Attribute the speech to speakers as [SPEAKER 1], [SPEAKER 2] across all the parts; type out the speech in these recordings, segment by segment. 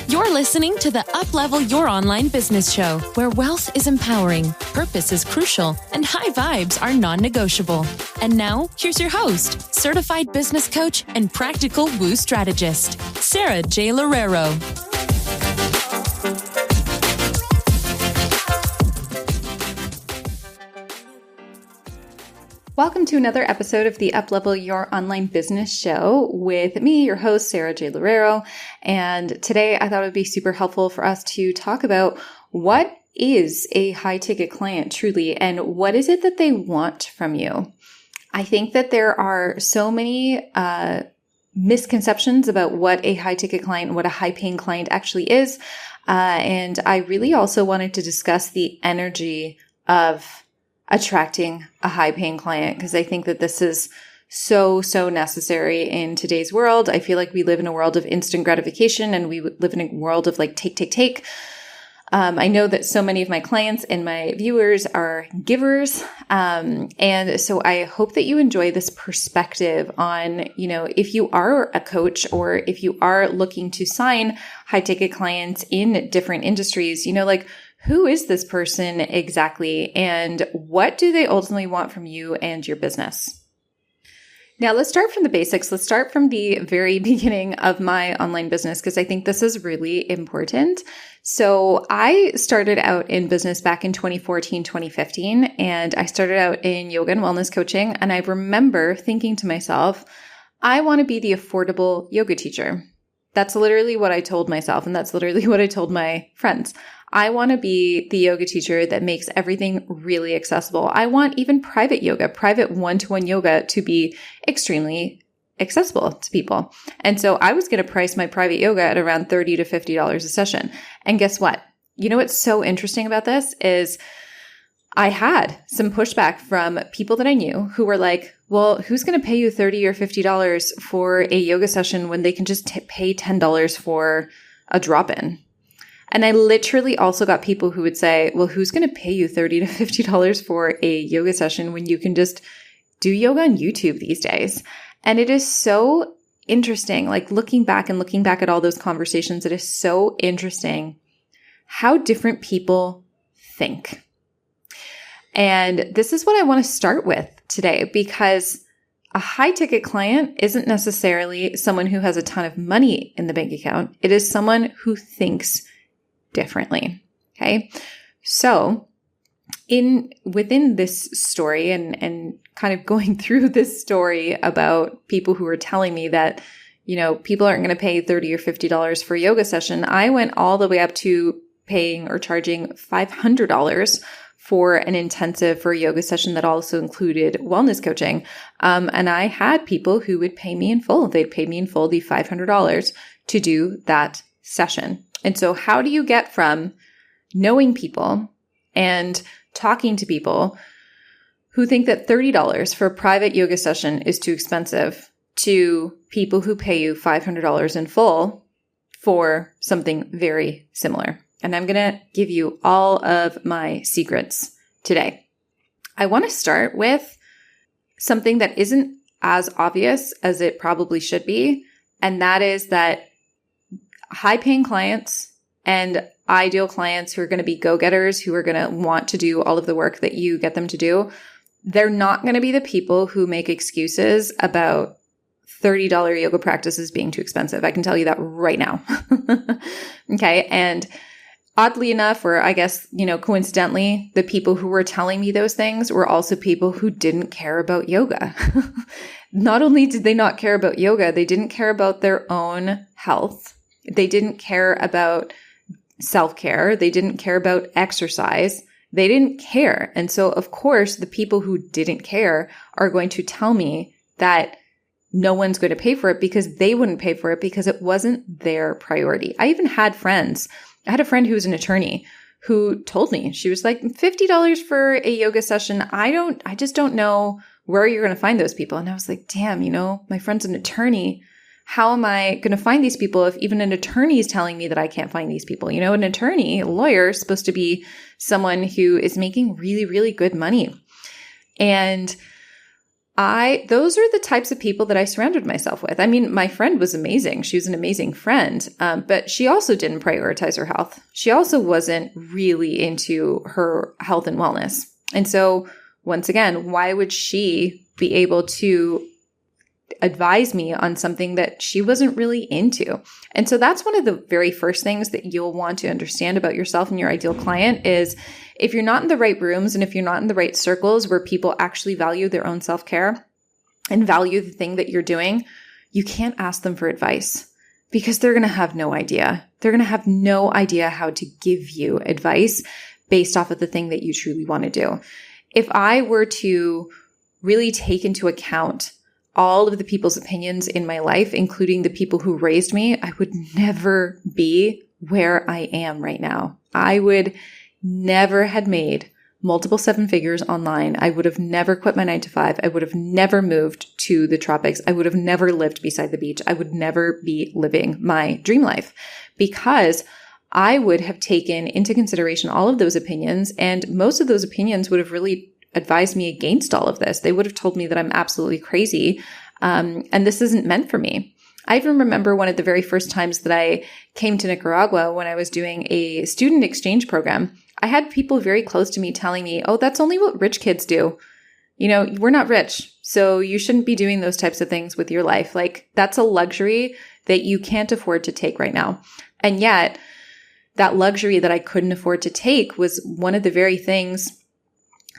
[SPEAKER 1] You're listening to the Uplevel Your Online Business Show, where wealth is empowering, purpose is crucial, and high vibes are non-negotiable. And now, here's your host, certified business coach and practical woo strategist, Sara J Loureiro.
[SPEAKER 2] Welcome to another episode of the Uplevel Your Online Business Show with me, your host, Sara J Loureiro. And today I thought it would be super helpful for us to talk about what is a high ticket client truly, and what is it that they want from you. I think that there are so many misconceptions about what a high ticket client, what a high paying client actually is. And I really also wanted to discuss the energy of attracting a high-paying client, because I think that this is so necessary in today's world. I feel like we live in a world of instant gratification, and we live in a world of like take. I know that so many of my clients and my viewers are givers. And so I hope that you enjoy this perspective on, if you are a coach or if you are looking to sign high-ticket clients in different industries, who is this person exactly, and what do they ultimately want from you and your business? Now, let's start from the basics. Let's start from the very beginning of my online business, because I think this is really important. So I started out in business back in 2014, 2015, and I started out in yoga and wellness coaching. And I remember thinking to myself, I want to be the affordable yoga teacher. That's literally what I told myself, and that's literally what I told my friends. I want to be the yoga teacher that makes everything really accessible. I want even private yoga, private one-to-one yoga to be extremely accessible to people. And so I was going to price my private yoga at around $30 to $50 a session. And guess what? What's so interesting about this is I had some pushback from people that I knew who were like, well, who's going to pay you $30 or $50 for a yoga session when they can just pay $10 for a drop-in? And I literally also got people who would say, well, who's going to pay you $30 to $50 for a yoga session when you can just do yoga on YouTube these days? And it is so interesting, like looking back at all those conversations, it is so interesting how different people think. And this is what I want to start with today, because a high ticket client isn't necessarily someone who has a ton of money in the bank account. It is someone who thinks differently. Okay. So within this story and kind of going through this story about people who were telling me that, people aren't going to pay $30 or $50 for a yoga session, I went all the way up to paying or charging $500 for an intensive for a yoga session that also included wellness coaching. And I had people who would pay me in full. They'd pay me in full the $500 to do that session. And so how do you get from knowing people and talking to people who think that $30 for a private yoga session is too expensive to people who pay you $500 in full for something very similar? And I'm going to give you all of my secrets today. I want to start with something that isn't as obvious as it probably should be, and that is that high-paying clients and ideal clients who are going to be go-getters, who are going to want to do all of the work that you get them to do, they're not going to be the people who make excuses about $30 yoga practices being too expensive. I can tell you that right now. Okay. And oddly enough, or I guess, coincidentally, the people who were telling me those things were also people who didn't care about yoga. Not only did they not care about yoga, they didn't care about their own health. They didn't care about self-care. They didn't care about exercise. They didn't care. And so, of course, the people who didn't care are going to tell me that no one's going to pay for it because they wouldn't pay for it because it wasn't their priority. I even had friends. I had a friend who was an attorney who told me, she was like, $50 for a yoga session. I just don't know where you're going to find those people. And I was like, damn, my friend's an attorney. How am I going to find these people if even an attorney is telling me that I can't find these people? An attorney, a lawyer, is supposed to be someone who is making really, really good money. And those are the types of people that I surrounded myself with. I mean, my friend was amazing. She was an amazing friend, but she also didn't prioritize her health. She also wasn't really into her health and wellness. And so once again, why would she be able to advise me on something that she wasn't really into? And so that's one of the very first things that you'll want to understand about yourself and your ideal client is if you're not in the right rooms and if you're not in the right circles where people actually value their own self-care and value the thing that you're doing, you can't ask them for advice because they're going to have no idea. They're going to have no idea how to give you advice based off of the thing that you truly want to do. If I were to really take into account all of the people's opinions in my life, including the people who raised me, I would never be where I am right now. I would never had made multiple 7 figures online. I would have never quit my 9-to-5. I would have never moved to the tropics. I would have never lived beside the beach. I would never be living my dream life because I would have taken into consideration all of those opinions, and most of those opinions would have really advised me against all of this. They would have told me that I'm absolutely crazy, and this isn't meant for me. I even remember one of the very first times that I came to Nicaragua when I was doing a student exchange program. I had people very close to me telling me, oh, that's only what rich kids do. You know, we're not rich, so you shouldn't be doing those types of things with your life. Like, that's a luxury that you can't afford to take right now. And yet, that luxury that I couldn't afford to take was one of the very things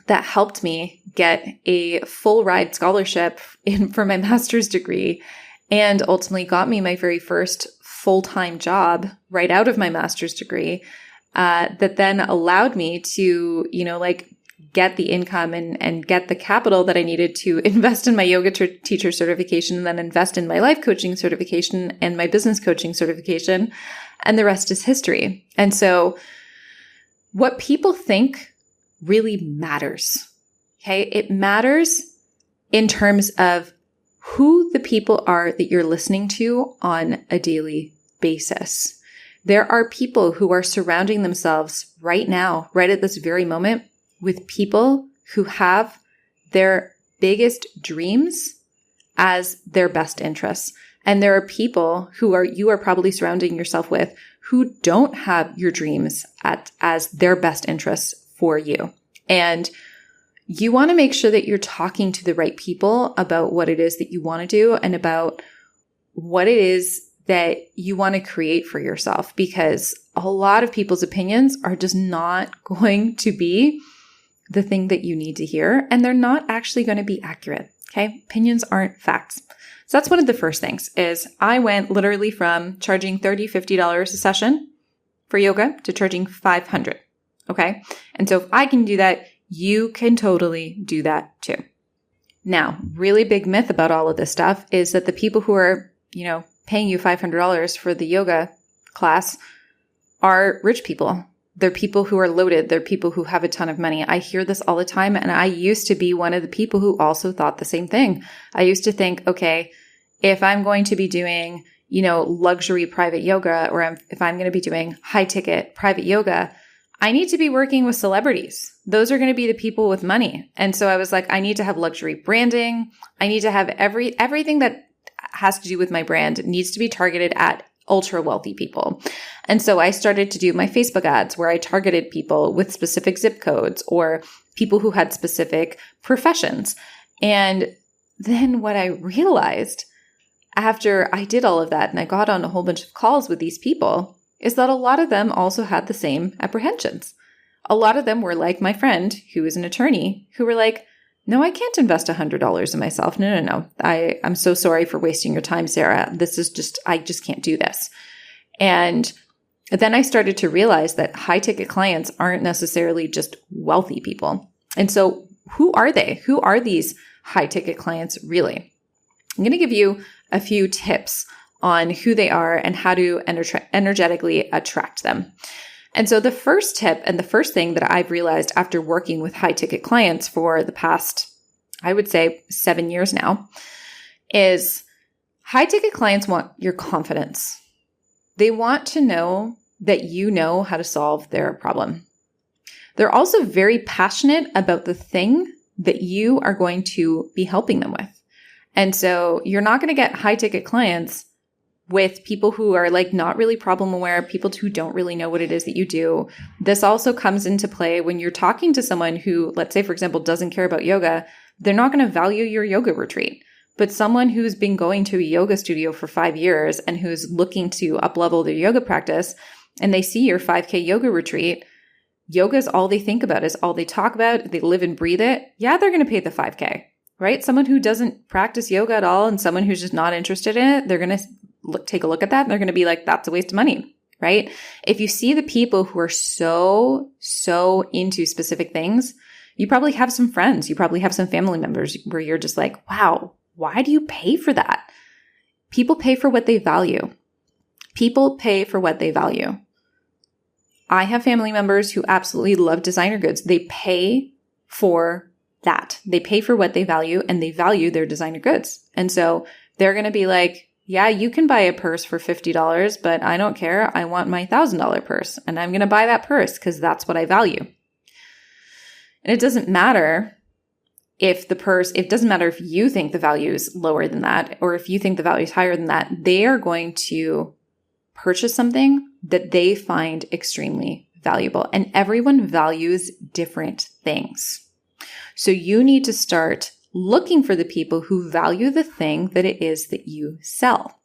[SPEAKER 2] that helped me get a full ride scholarship for my master's degree and ultimately got me my very first full-time job right out of my master's degree that then allowed me to, get the income and get the capital that I needed to invest in my yoga teacher certification and then invest in my life coaching certification and my business coaching certification. And the rest is history. And so what people think really matters. Okay. It matters in terms of who the people are that you're listening to on a daily basis. There are people who are surrounding themselves right now, right at this very moment, with people who have their biggest dreams as their best interests. And there are people you are probably surrounding yourself with who don't have your dreams as their best interests for you. And you want to make sure that you're talking to the right people about what it is that you want to do and about what it is that you want to create for yourself, because a lot of people's opinions are just not going to be the thing that you need to hear, and they're not actually going to be accurate. Okay. Opinions aren't facts. So that's one of the first things is I went literally from charging $30, $50 a session for yoga to charging $500. Okay. And so if I can do that, you can totally do that too. Now, really big myth about all of this stuff is that the people who are, paying you $500 for the yoga class are rich people. They're people who are loaded. They're people who have a ton of money. I hear this all the time. And I used to be one of the people who also thought the same thing. I used to think, okay, if I'm going to be doing, luxury private yoga, or if I'm going to be doing high ticket private yoga, I need to be working with celebrities. Those are going to be the people with money. And so I was like, I need to have luxury branding. I need to have everything that has to do with my brand needs to be targeted at ultra wealthy people. And so I started to do my Facebook ads where I targeted people with specific zip codes or people who had specific professions. And then what I realized after I did all of that and I got on a whole bunch of calls with these people is that a lot of them also had the same apprehensions. A lot of them were like my friend who is an attorney who were like, no, I can't invest $100 in myself. No. I'm so sorry for wasting your time, Sarah. I just can't do this. And then I started to realize that high ticket clients aren't necessarily just wealthy people. And so who are they? Who are these high ticket clients really? I'm going to give you a few tips on who they are and how to energetically attract them. And so the first tip and the first thing that I've realized after working with high ticket clients for the past, I would say 7 years now, is high ticket clients want your confidence. They want to know that you know how to solve their problem. They're also very passionate about the thing that you are going to be helping them with. And so you're not going to get high ticket clients with people who are like not really problem aware, people who don't really know what it is that you do. This also comes into play when you're talking to someone who, let's say, for example, doesn't care about yoga. They're not going to value your yoga retreat. But someone who's been going to a yoga studio for 5 years and who's looking to uplevel their yoga practice, and they see your 5K yoga retreat, yoga is all they think about, is all they talk about. They live and breathe it. Yeah, they're going to pay the 5K, right? Someone who doesn't practice yoga at all and someone who's just not interested in it, they're going to take a look at that and they're going to be like, that's a waste of money, right? If you see the people who are so into specific things, you probably have some friends, you probably have some family members where you're just like, wow, why do you pay for that? People pay for what they value. People pay for what they value. I have family members who absolutely love designer goods. They pay for that. They pay for what they value and they value their designer goods. And so they're going to be like, yeah, you can buy a purse for $50, but I don't care. I want my $1,000 purse and I'm going to buy that purse because that's what I value. And it doesn't matter it doesn't matter if you think the value is lower than that or if you think the value is higher than that. They are going to purchase something that they find extremely valuable. And everyone values different things. So you need to start looking for the people who value the thing that it is that you sell.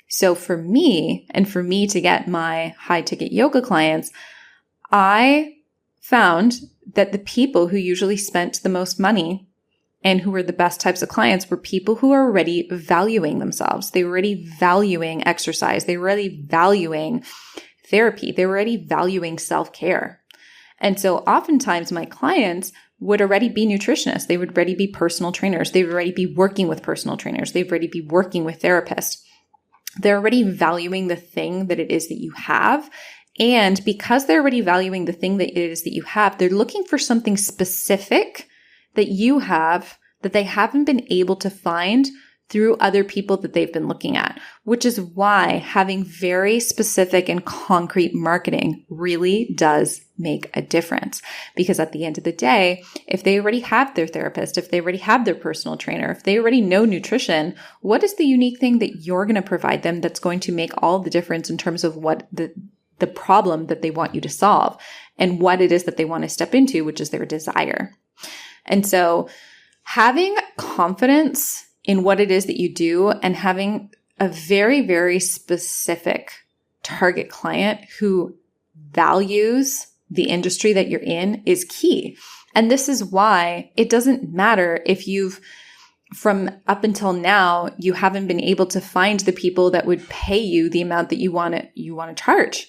[SPEAKER 2] So for me, and for me to get my high ticket yoga clients, I found that the people who usually spent the most money and who were the best types of clients were people who are already valuing themselves. They were already valuing exercise. They were already valuing therapy. They were already valuing self-care. And so oftentimes my clients would already be nutritionists. They would already be personal trainers. They would already be working with personal trainers. They'd already be working with therapists. They're already valuing the thing that it is that you have. And because they're already valuing the thing that it is that you have, they're looking for something specific that you have that they haven't been able to find through other people that they've been looking at, which is why having very specific and concrete marketing really does make a difference. Because at the end of the day, if they already have their therapist, if they already have their personal trainer, if they already know nutrition, what is the unique thing that you're going to provide them that's going to make all the difference in terms of what the problem that they want you to solve and what it is that they want to step into, which is their desire. And so having confidence in what it is that you do and having a very, very specific target client who values the industry that you're in is key. And this is why it doesn't matter if from up until now, you haven't been able to find the people that would pay you the amount that you want to charge.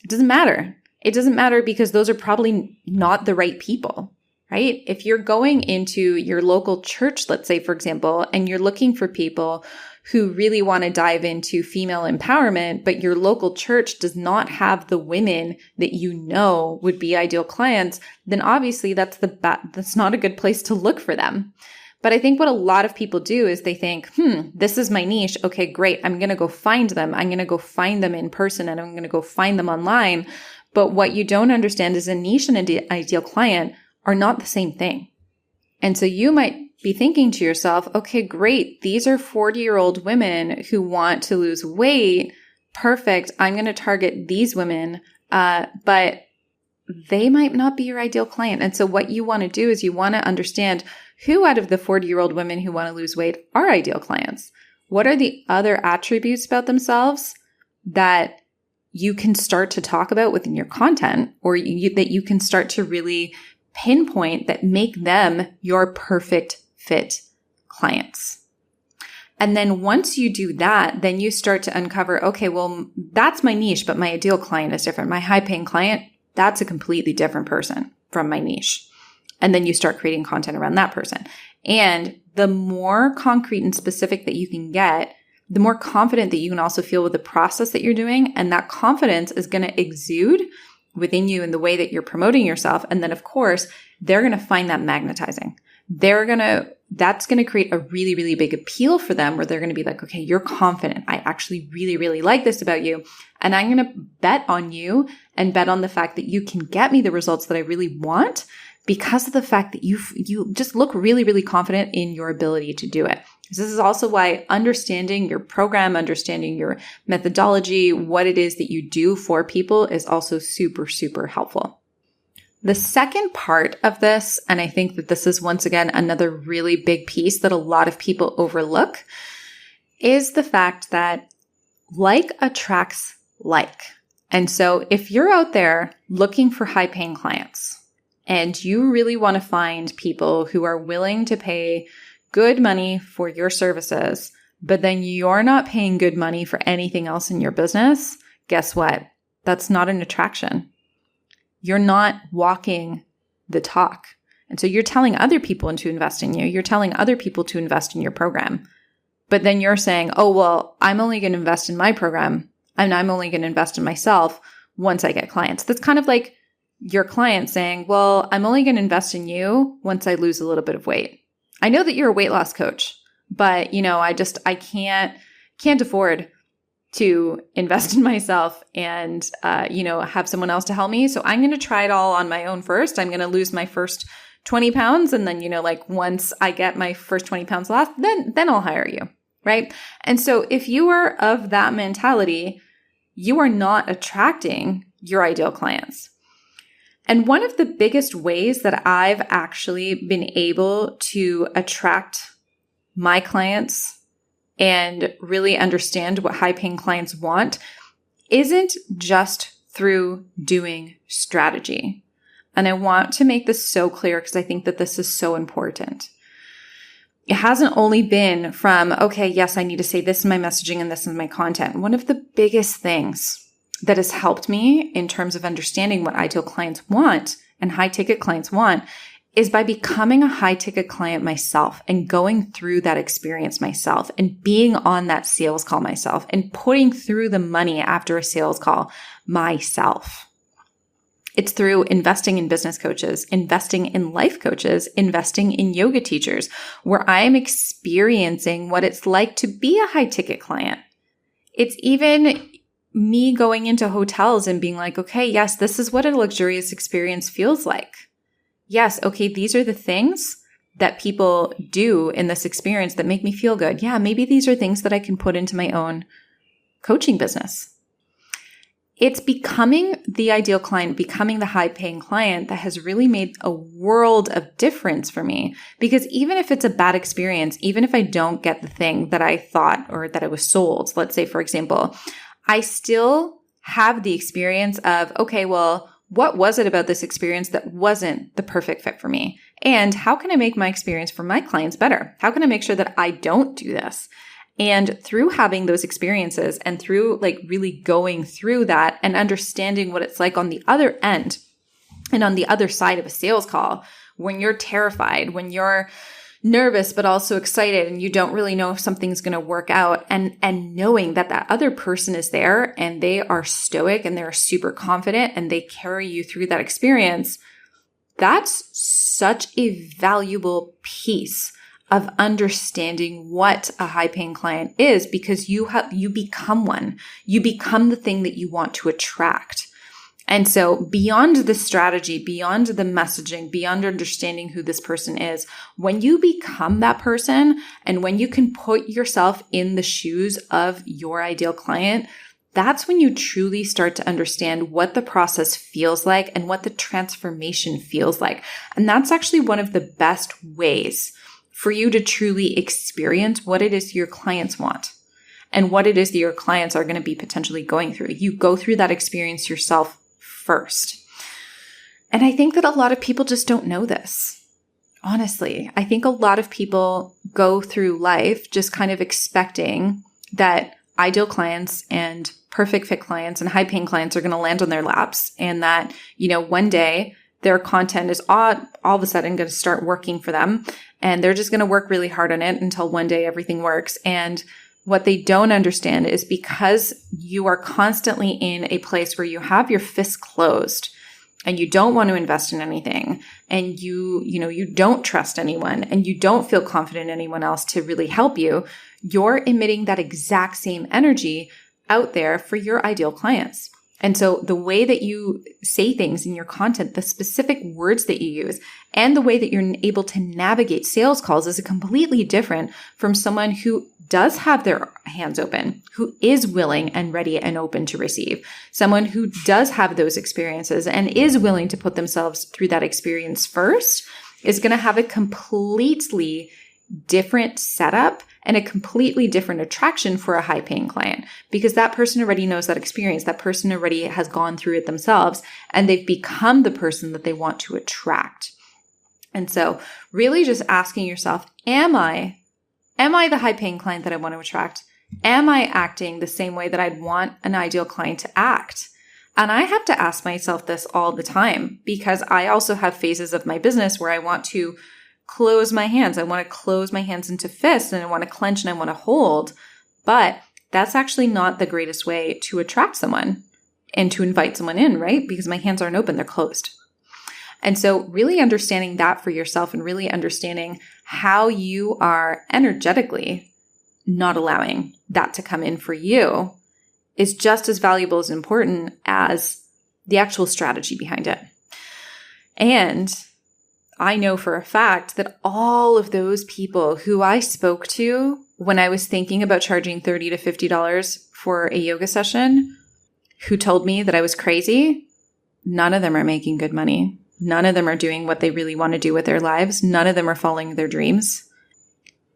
[SPEAKER 2] It doesn't matter. It doesn't matter because those are probably not the right people. Right? If you're going into your local church, let's say, for example, and you're looking for people who really want to dive into female empowerment, but your local church does not have the women that you know would be ideal clients, then obviously that's not a good place to look for them. But I think what a lot of people do is they think, this is my niche. Okay, great. I'm going to go find them. I'm going to go find them in person and I'm going to go find them online. But what you don't understand is a niche and an ideal client are not the same thing. And so you might be thinking to yourself, okay, great. These are 40-year-old women who want to lose weight. Perfect. I'm going to target these women. But they might not be your ideal client. And so what you want to do is you want to understand who out of the 40-year-old women who want to lose weight are ideal clients. What are the other attributes about themselves that you can start to talk about within your content or that you can start to really pinpoint that make them your perfect fit clients. And then once you do that, then you start to uncover, okay, well, that's my niche, but my ideal client is different. My high paying client, that's a completely different person from my niche. And then you start creating content around that person. And the more concrete and specific that you can get, the more confident that you can also feel with the process that you're doing. And that confidence is going to exude within you in the way that you're promoting yourself. And then of course, they're going to find that magnetizing. That's going to create a really, really big appeal for them where they're going to be like, okay, you're confident. I actually really, really like this about you. And I'm going to bet on you and bet on the fact that you can get me the results that I really want because of the fact that you just look really, really confident in your ability to do it. This is also why understanding your program, understanding your methodology, what it is that you do for people is also super, super helpful. The second part of this, and I think that this is once again another really big piece that a lot of people overlook, is the fact that like attracts like. And so if you're out there looking for high-paying clients and you really want to find people who are willing to pay good money for your services, but then you're not paying good money for anything else in your business, guess what? That's not an attraction. You're not walking the talk. And so you're telling other people to invest in you. You're telling other people to invest in your program. But then you're saying, oh, well, I'm only going to invest in my program and I'm only going to invest in myself once I get clients. That's kind of like your client saying, well, I'm only going to invest in you once I lose a little bit of weight. I know that you're a weight loss coach, but I can't afford to invest in myself and, have someone else to help me. So I'm going to try it all on my own first. I'm going to lose my first 20 pounds. And then, once I get my first 20 pounds lost, then I'll hire you. Right. And so if you are of that mentality, you are not attracting your ideal clients. And one of the biggest ways that I've actually been able to attract my clients and really understand what high-paying clients want isn't just through doing strategy. And I want to make this so clear because I think that this is so important. It hasn't only been from, okay, yes, I need to say this in my messaging and this in my content. One of the biggest things that has helped me in terms of understanding what ideal clients want and high ticket clients want is by becoming a high ticket client myself and going through that experience myself and being on that sales call myself and putting through the money after a sales call myself. It's through investing in business coaches, investing in life coaches, investing in yoga teachers, where I am experiencing what it's like to be a high ticket client. It's even me going into hotels and being like, okay, yes, this is what a luxurious experience feels like. Yes, okay, these are the things that people do in this experience that make me feel good. Yeah, maybe these are things that I can put into my own coaching business. It's becoming the ideal client, becoming the high-paying client that has really made a world of difference for me. Because even if it's a bad experience, even if I don't get the thing that I thought or that I was sold, let's say, for example, I still have the experience of, okay, well, what was it about this experience that wasn't the perfect fit for me? And how can I make my experience for my clients better? How can I make sure that I don't do this? And through having those experiences and through really going through that and understanding what it's like on the other end and on the other side of a sales call, when you're terrified, when you're nervous, but also excited, and you don't really know if something's going to work out, and knowing that that other person is there and they are stoic and they're super confident and they carry you through that experience, that's such a valuable piece of understanding what a high-paying client is, because you become one. You become the thing that you want to attract. And so beyond the strategy, beyond the messaging, beyond understanding who this person is, when you become that person and when you can put yourself in the shoes of your ideal client, that's when you truly start to understand what the process feels like and what the transformation feels like. And that's actually one of the best ways for you to truly experience what it is your clients want and what it is that your clients are going to be potentially going through. You go through that experience yourself first. And I think that a lot of people just don't know this. Honestly, I think a lot of people go through life just kind of expecting that ideal clients and perfect fit clients and high paying clients are going to land on their laps, and that, one day their content is all of a sudden going to start working for them, and they're just going to work really hard on it until one day everything works. And what they don't understand is because you are constantly in a place where you have your fists closed and you don't want to invest in anything, and you don't trust anyone, and you don't feel confident in anyone else to really help you, you're emitting that exact same energy out there for your ideal clients. And so the way that you say things in your content, the specific words that you use, and the way that you're able to navigate sales calls is completely different from someone who does have their hands open, who is willing and ready and open to receive, someone who does have those experiences and is willing to put themselves through that experience first is going to have a completely different setup and a completely different attraction for a high-paying client, because that person already knows that experience. That person already has gone through it themselves, and they've become the person that they want to attract. And so really just asking yourself, am I the high-paying client that I want to attract? Am I acting the same way that I'd want an ideal client to act? And I have to ask myself this all the time, because I also have phases of my business where I want to close my hands. I want to close my hands into fists, and I want to clench and I want to hold. But that's actually not the greatest way to attract someone and to invite someone in, right? Because my hands aren't open, they're closed. And so really understanding that for yourself and really understanding how you are energetically not allowing that to come in for you is just as valuable, as important as the actual strategy behind it. And I know for a fact that all of those people who I spoke to when I was thinking about charging $30 to $50 for a yoga session, who told me that I was crazy, none of them are making good money. None of them are doing what they really want to do with their lives. None of them are following their dreams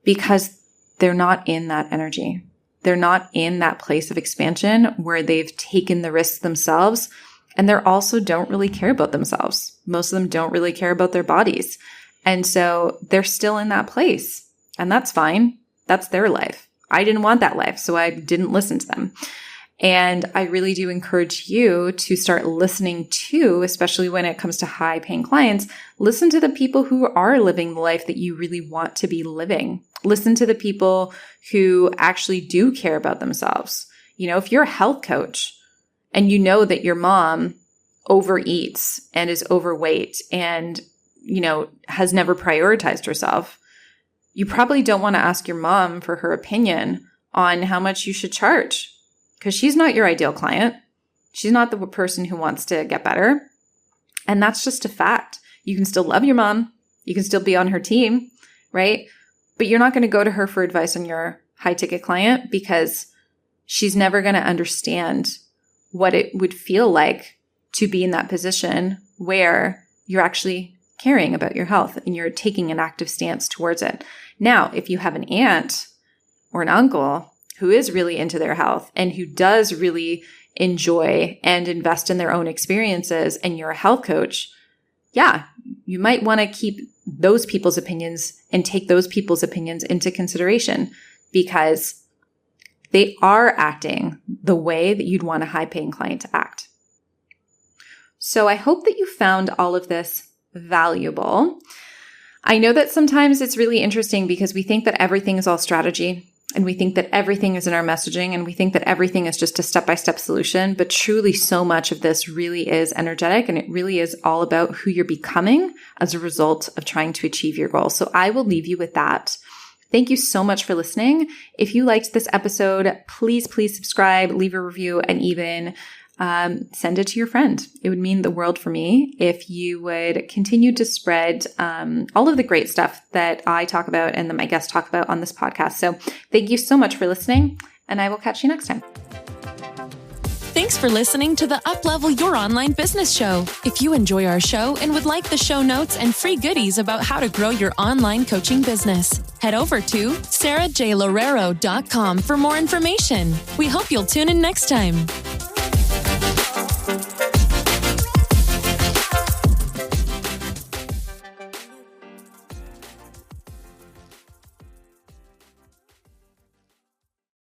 [SPEAKER 2] because they're not in that energy. They're not in that place of expansion where they've taken the risks themselves. And they also don't really care about themselves. Most of them don't really care about their bodies. And so they're still in that place. And that's fine. That's their life. I didn't want that life, so I didn't listen to them. And I really do encourage you to start listening to, especially when it comes to high-paying clients, listen to the people who are living the life that you really want to be living. Listen to the people who actually do care about themselves. You know, if you're a health coach and you know that your mom overeats and is overweight and, you know, has never prioritized herself, you probably don't want to ask your mom for her opinion on how much you should charge, because she's not your ideal client. She's not the person who wants to get better. And that's just a fact. You can still love your mom. You can still be on her team, right? But you're not going to go to her for advice on your high ticket client, because she's never going to understand what it would feel like to be in that position where you're actually caring about your health and you're taking an active stance towards it. Now, if you have an aunt or an uncle who is really into their health and who does really enjoy and invest in their own experiences, and you're a health coach, yeah, you might want to keep those people's opinions and take those people's opinions into consideration, because they are acting the way that you'd want a high-paying client to act. So I hope that you found all of this valuable. I know that sometimes it's really interesting because we think that everything is all strategy, and we think that everything is in our messaging, and we think that everything is just a step-by-step solution. But truly, so much of this really is energetic, and it really is all about who you're becoming as a result of trying to achieve your goals. So I will leave you with that. Thank you so much for listening. If you liked this episode, please subscribe, leave a review, and even send it to your friend. It would mean the world for me if you would continue to spread all of the great stuff that I talk about and that my guests talk about on this podcast. So thank you so much for listening, and I will catch you next time.
[SPEAKER 1] Thanks for listening to the Uplevel Your Online Business Show. If you enjoy our show and would like the show notes and free goodies about how to grow your online coaching business, head over to sarajloureiro.com for more information. We hope you'll tune in next time.